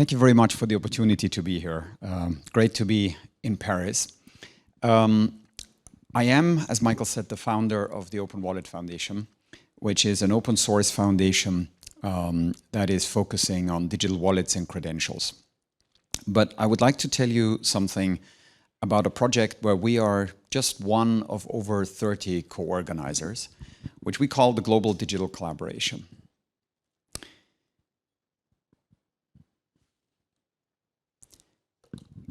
Thank you very much for the opportunity to be here. Great to be in Paris. I am, as Michael said, the founder of the Open Wallet Foundation, which is an open source foundation that is focusing on digital wallets and credentials. But I would like to tell you something about a project where we are just one of over 30 co-organizers, which we call the Global Digital Collaboration.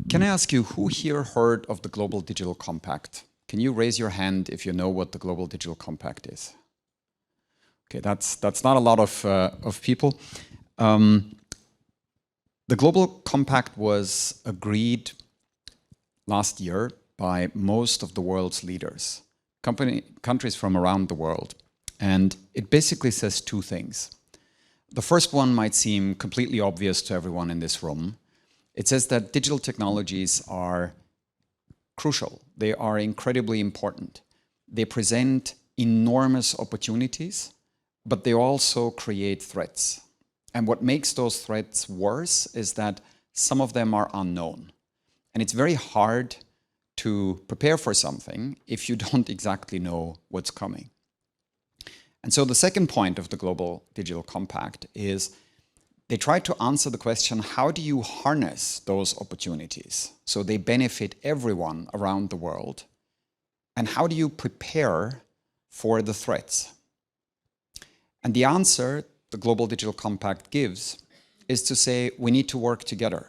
Can I ask you, who here heard of the Global Digital Compact? Can you raise your hand if you know what the Global Digital Compact is? Okay, that's not a lot of people. The Global Compact was agreed last year by most of the world's leaders, countries from around the world. And it basically says two things. The first one might seem completely obvious to everyone in this room. It says that digital technologies are crucial. They are incredibly important. They present enormous opportunities, but they also create threats. And what makes those threats worse is that some of them are unknown. And it's very hard to prepare for something if you don't exactly know what's coming. And so the second point of the Global Digital Compact is they try to answer the question, how do you harness those opportunities so they benefit everyone around the world? And how do you prepare for the threats? And the answer the Global Digital Compact gives is to say we need to work together.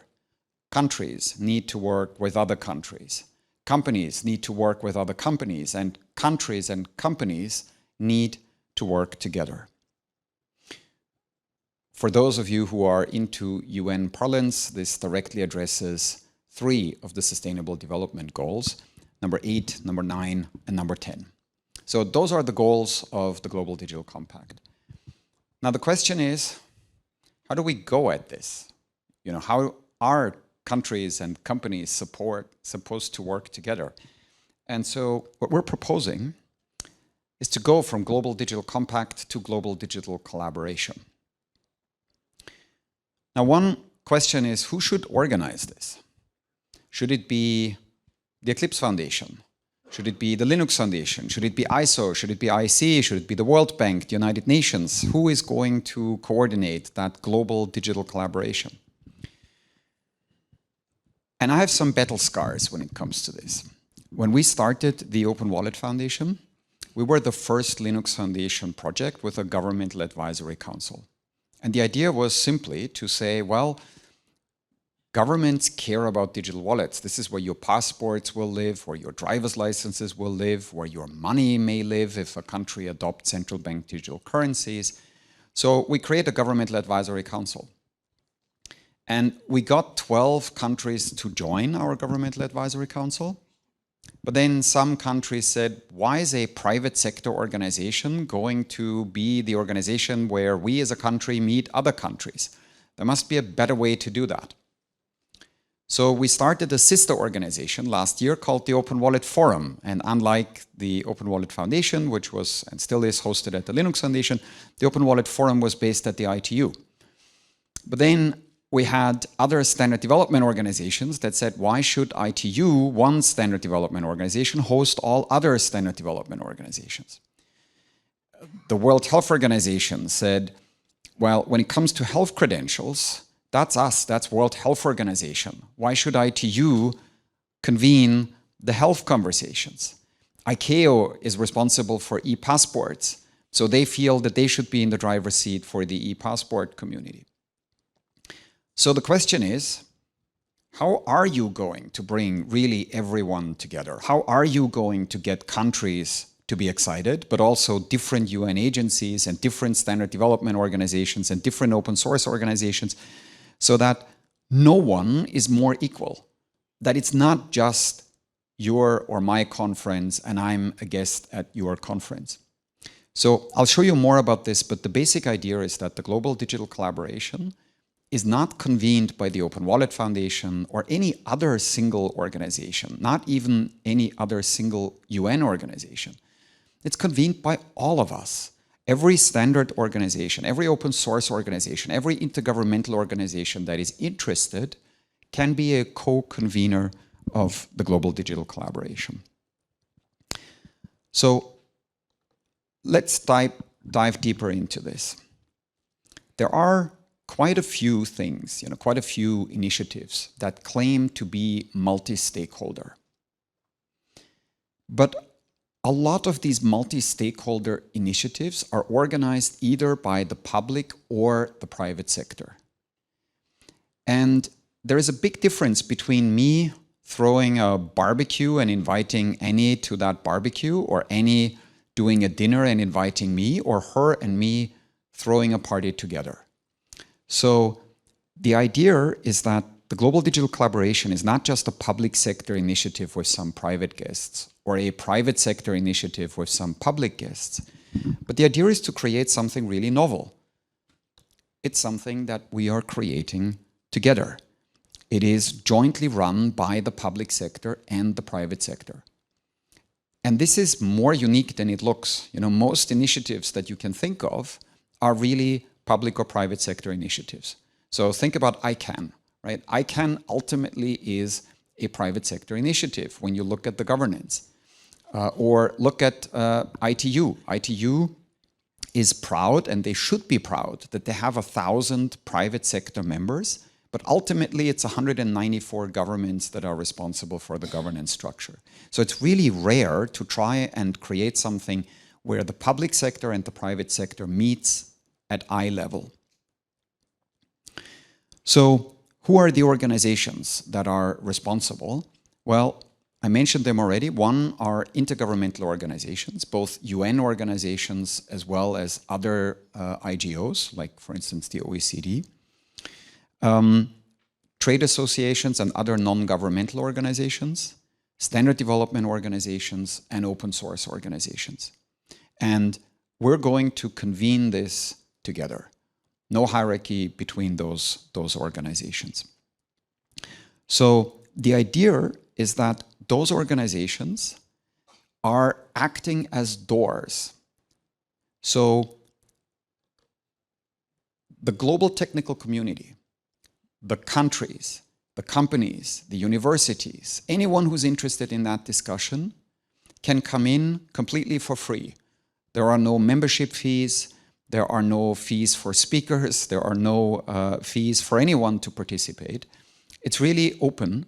Countries need to work with other countries. Companies need to work with other companies, and countries and companies need to work together. For those of you who are into UN parlance, this directly addresses 3 of the Sustainable Development Goals, number 8, number 9, and number 10. So those are the goals of the Global Digital Compact. Now the question is, how do we go at this? You know, how are countries and companies supposed to work together? And so what we're proposing is to go from Global Digital Compact to Global Digital Collaboration. Now, one question is, who should organize this? Should it be the Eclipse Foundation? Should it be the Linux Foundation? Should it be ISO? Should it be IC? Should it be the World Bank, the United Nations? Who is going to coordinate that global digital collaboration? And I have some battle scars when it comes to this. When we started the Open Wallet Foundation, we were the first Linux Foundation project with a governmental advisory council. And the idea was simply to say, well, governments care about digital wallets. This is where your passports will live, where your driver's licenses will live, where your money may live if a country adopts central bank digital currencies. So we create a governmental advisory council. And we got 12 countries to join our governmental advisory council. But then some countries said, why is a private sector organization going to be the organization where we as a country meet other countries? There must be a better way to do that. So we started a sister organization last year called the Open Wallet Forum. And unlike the Open Wallet Foundation, which was and still is hosted at the Linux Foundation, the Open Wallet Forum was based at the ITU. But then we had other standard development organizations that said, why should ITU, one standard development organization, host all other standard development organizations? The World Health Organization said, well, when it comes to health credentials, that's us, that's World Health Organization. Why should ITU convene the health conversations? ICAO is responsible for e-passports, so they feel that they should be in the driver's seat for the e-passport community. So the question is, how are you going to bring really everyone together? How are you going to get countries to be excited, but also different UN agencies and different standard development organizations and different open source organizations so that no one is more equal? That it's not just your or my conference and I'm a guest at your conference. So I'll show you more about this, but the basic idea is that the Global Digital Collaboration is not convened by the Open Wallet Foundation or any other single organization, not even any other single UN organization. It's convened by all of us. every standard organization, every open source organization, every intergovernmental organization that is interested can be a co-convener of the global digital collaboration. So let's dive deeper into this. There are quite a few things, quite a few initiatives that claim to be multi-stakeholder. But a lot of these multi-stakeholder initiatives are organized either by the public or the private sector. And there is a big difference between me throwing a barbecue and inviting Annie to that barbecue, or Annie doing a dinner and inviting me, or her and me throwing a party together. So the idea is that the global digital collaboration is not just a public sector initiative with some private guests, or a private sector initiative with some public guests, but the idea is to create something really novel. It's something that we are creating together. It is jointly run by the public sector and the private sector. And this is more unique than it looks. Most initiatives that you can think of are really public or private sector initiatives. So think about ICANN, right? ICANN ultimately is a private sector initiative when you look at the governance. Or look at ITU. ITU is proud, and they should be proud, that they have 1,000 private sector members, but ultimately it's 194 governments that are responsible for the governance structure. So it's really rare to try and create something where the public sector and the private sector meets at eye level. So who are the organizations that are responsible? Well, I mentioned them already. One are intergovernmental organizations, both UN organizations as well as other IGOs, like for instance the OECD. Trade associations and other non-governmental organizations, standard development organizations, and open source organizations. And we're going to convene this together. No hierarchy between those organizations. So the idea is that those organizations are acting as doors. So the global technical community, the countries, the companies, the universities, anyone who's interested in that discussion can come in completely for free. There are no membership fees, there are no fees for speakers, there are no fees for anyone to participate. It's really open,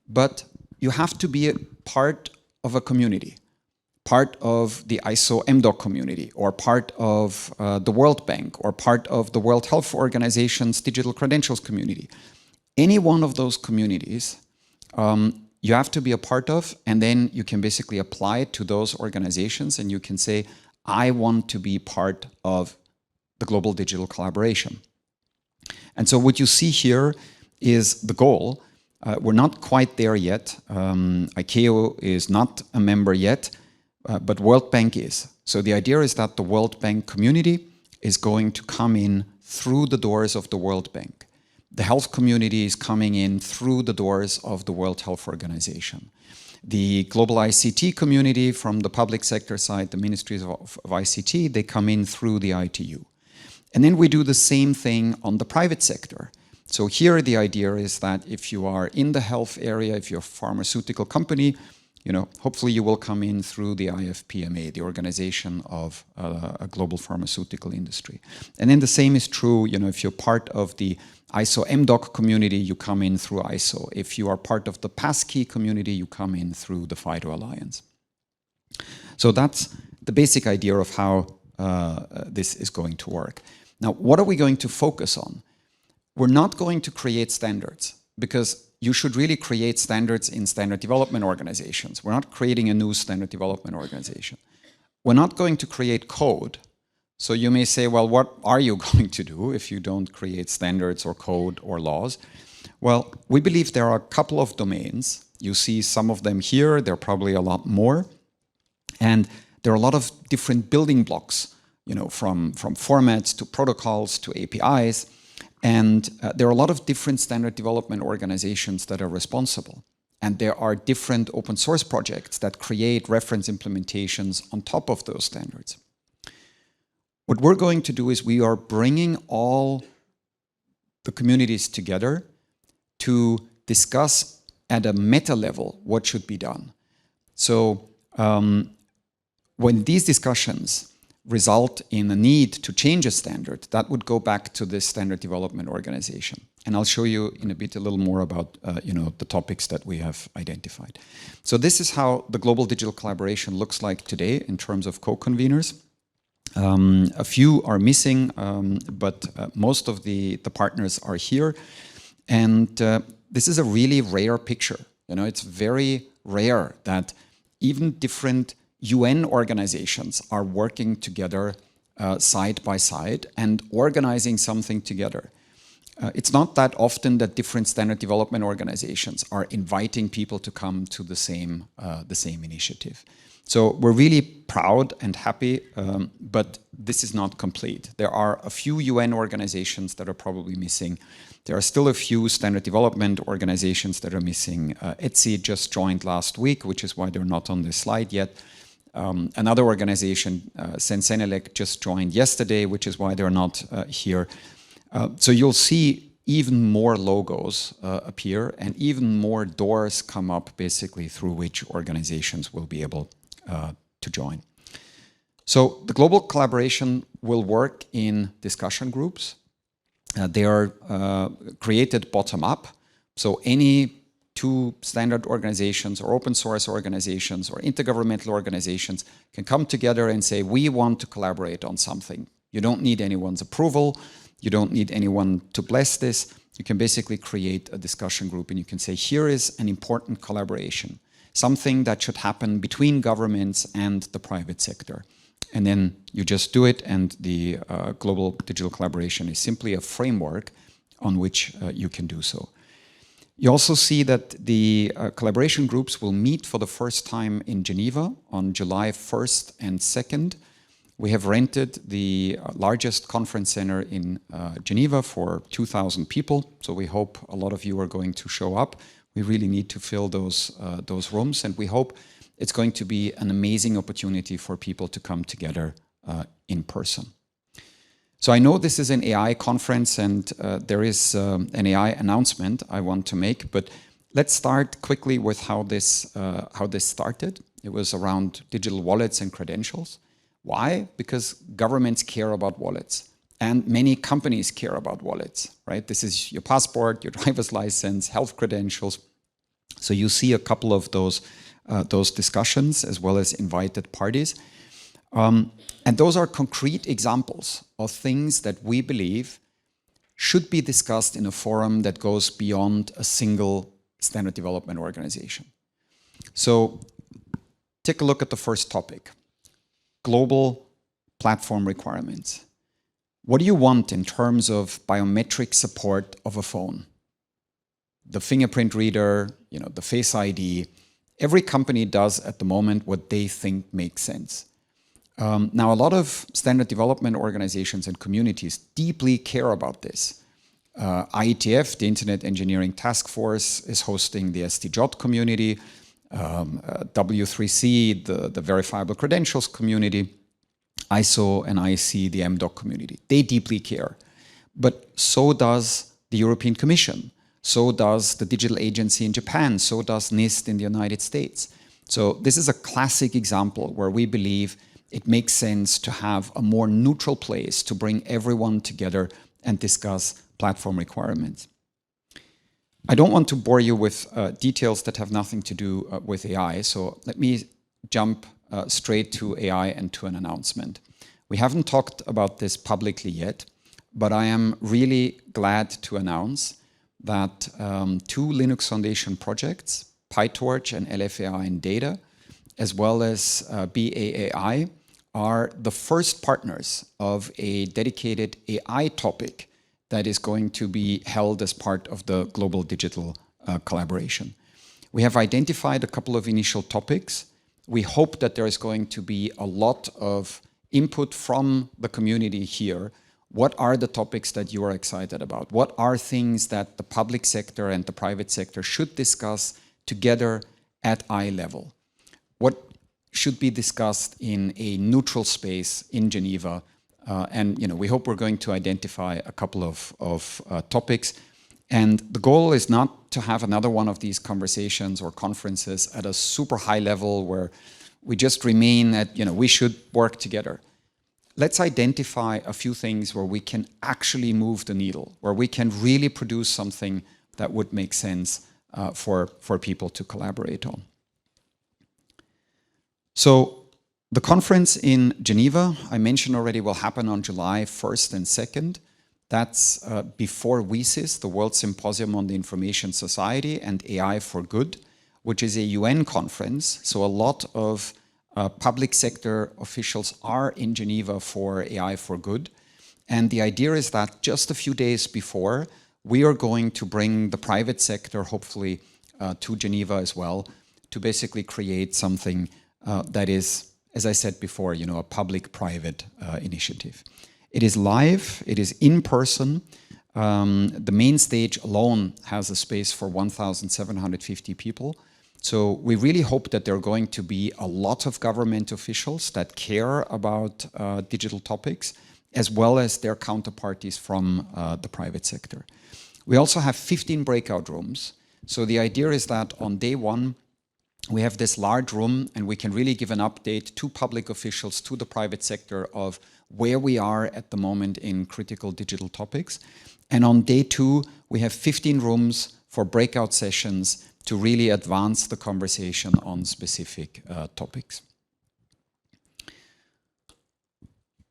but you have to be a part of a community, part of the ISO MDOC community, or part of the World Bank, or part of the World Health Organization's digital credentials community. Any one of those communities you have to be a part of, and then you can basically apply it to those organizations, and you can say, I want to be part of the global digital collaboration. And so what you see here is the goal. We're not quite there yet. ICAO is not a member yet, but World Bank is. So the idea is that the World Bank community is going to come in through the doors of the World Bank. The health community is coming in through the doors of the World Health Organization. The global ICT community from the public sector side, the ministries of ICT, they come in through the ITU. And then we do the same thing on the private sector. So here the idea is that if you are in the health area, if you're a pharmaceutical company, hopefully you will come in through the IFPMA, the Organization of a Global Pharmaceutical Industry. And then the same is true, if you're part of the ISO MDOC community, you come in through ISO. If you are part of the passkey community, you come in through the FIDO Alliance. So that's the basic idea of how this is going to work. Now, what are we going to focus on? We're not going to create standards, because you should really create standards in standard development organizations. We're not creating a new standard development organization. We're not going to create code. So you may say, well, what are you going to do if you don't create standards or code or laws? Well, we believe there are a couple of domains. You see some of them here. There are probably a lot more. And there are a lot of different building blocks, from formats to protocols to APIs. And there are a lot of different standard development organizations that are responsible. And there are different open source projects that create reference implementations on top of those standards. What we're going to do is we are bringing all the communities together to discuss at a meta level what should be done. So when these discussions result in a need to change a standard, that would go back to the standard development organization. And I'll show you in a bit a little more about the topics that we have identified. So this is how the global digital collaboration looks like today in terms of co-conveners. A few are missing, but most of the partners are here. And this is a really rare picture. It's very rare that even different UN organizations are working together side by side and organizing something together. It's not that often that different standard development organizations are inviting people to come to the same initiative. So we're really proud and happy, but this is not complete. There are a few UN organizations that are probably missing. There are still a few standard development organizations that are missing. ETSI just joined last week, which is why they're not on this slide yet. Another organization, Sensenelec, just joined yesterday, which is why they're not here. So you'll see even more logos appear and even more doors come up basically through which organizations will be able to join. So the global collaboration will work in discussion groups. They are created bottom-up. So any two standard organizations or open source organizations or intergovernmental organizations can come together and say, we want to collaborate on something. You don't need anyone's approval. You don't need anyone to bless this. You can basically create a discussion group and you can say, here is an important collaboration, something that should happen between governments and the private sector. And then you just do it, and the global digital collaboration is simply a framework on which you can do so. You also see that the collaboration groups will meet for the first time in Geneva on July 1st and 2nd. We have rented the largest conference center in Geneva for 2,000 people, so we hope a lot of you are going to show up. We really need to fill those rooms, and we hope it's going to be an amazing opportunity for people to come together in person. So I know this is an AI conference, and there is an AI announcement I want to make, but let's start quickly with how this started. It was around digital wallets and credentials. Why? Because governments care about wallets, and many companies care about wallets, right? This is your passport, your driver's license, health credentials. So you see a couple of those discussions as well as invited parties. And those are concrete examples of things that we believe should be discussed in a forum that goes beyond a single standard development organization. So take a look at the first topic, global platform requirements. What do you want in terms of biometric support of a phone? The fingerprint reader, the Face ID. Every company does at the moment what they think makes sense. Now, a lot of standard development organizations and communities deeply care about this. IETF, the Internet Engineering Task Force, is hosting the SDJOT community. W3C, the Verifiable Credentials community. ISO and IC, the MDOC community. They deeply care. But so does the European Commission. So does the Digital Agency in Japan. So does NIST in the United States. So this is a classic example where we believe it makes sense to have a more neutral place to bring everyone together and discuss platform requirements. I don't want to bore you with details that have nothing to do with AI, so let me jump straight to AI and to an announcement. We haven't talked about this publicly yet, but I am really glad to announce that two Linux Foundation projects, PyTorch and LFAI in Data, as well as BAAI, are the first partners of a dedicated AI topic that is going to be held as part of the global digital collaboration. We have identified a couple of initial topics. We hope that there is going to be a lot of input from the community here. What are the topics that you are excited about? What are things that the public sector and the private sector should discuss together at eye level? What should be discussed in a neutral space in Geneva And we hope we're going to identify a couple of topics. And the goal is not to have another one of these conversations or conferences at a super high level where we just remain at, we should work together. Let's identify a few things where we can actually move the needle, where we can really produce something that would make sense for people to collaborate on. So the conference in Geneva, I mentioned already, will happen on July 1st and 2nd. That's before WSIS, the World Symposium on the Information Society and AI for Good, which is a UN conference. So a lot of public sector officials are in Geneva for AI for Good. And the idea is that just a few days before, we are going to bring the private sector, hopefully, to Geneva as well, to basically create something that is, as I said before, a public-private initiative. It is live, it is in person. The main stage alone has a space for 1,750 people. So we really hope that there are going to be a lot of government officials that care about digital topics, as well as their counterparties from the private sector. We also have 15 breakout rooms. So the idea is that on day one, we have this large room and we can really give an update to public officials, to the private sector of where we are at the moment in critical digital topics. And on day two, we have 15 rooms for breakout sessions to really advance the conversation on specific topics.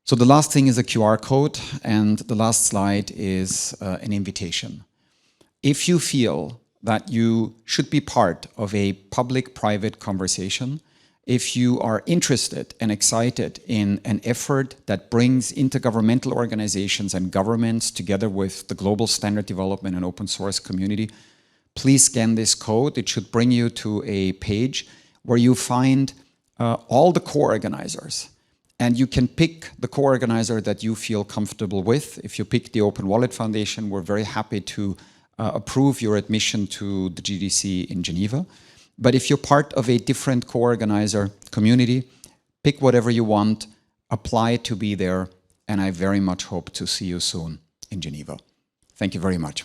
So the last thing is a QR code, and the last slide is an invitation. If you feel that you should be part of a public-private conversation, if you are interested and excited in an effort that brings intergovernmental organizations and governments together with the global standard development and open source community, please scan this code. It should bring you to a page where you find all the co-organizers. And you can pick the co-organizer that you feel comfortable with. If you pick the Open Wallet Foundation, we're very happy to approve your admission to the GDC in Geneva. But if you're part of a different co-organizer community, pick whatever you want, apply to be there, and I very much hope to see you soon in Geneva. Thank you very much.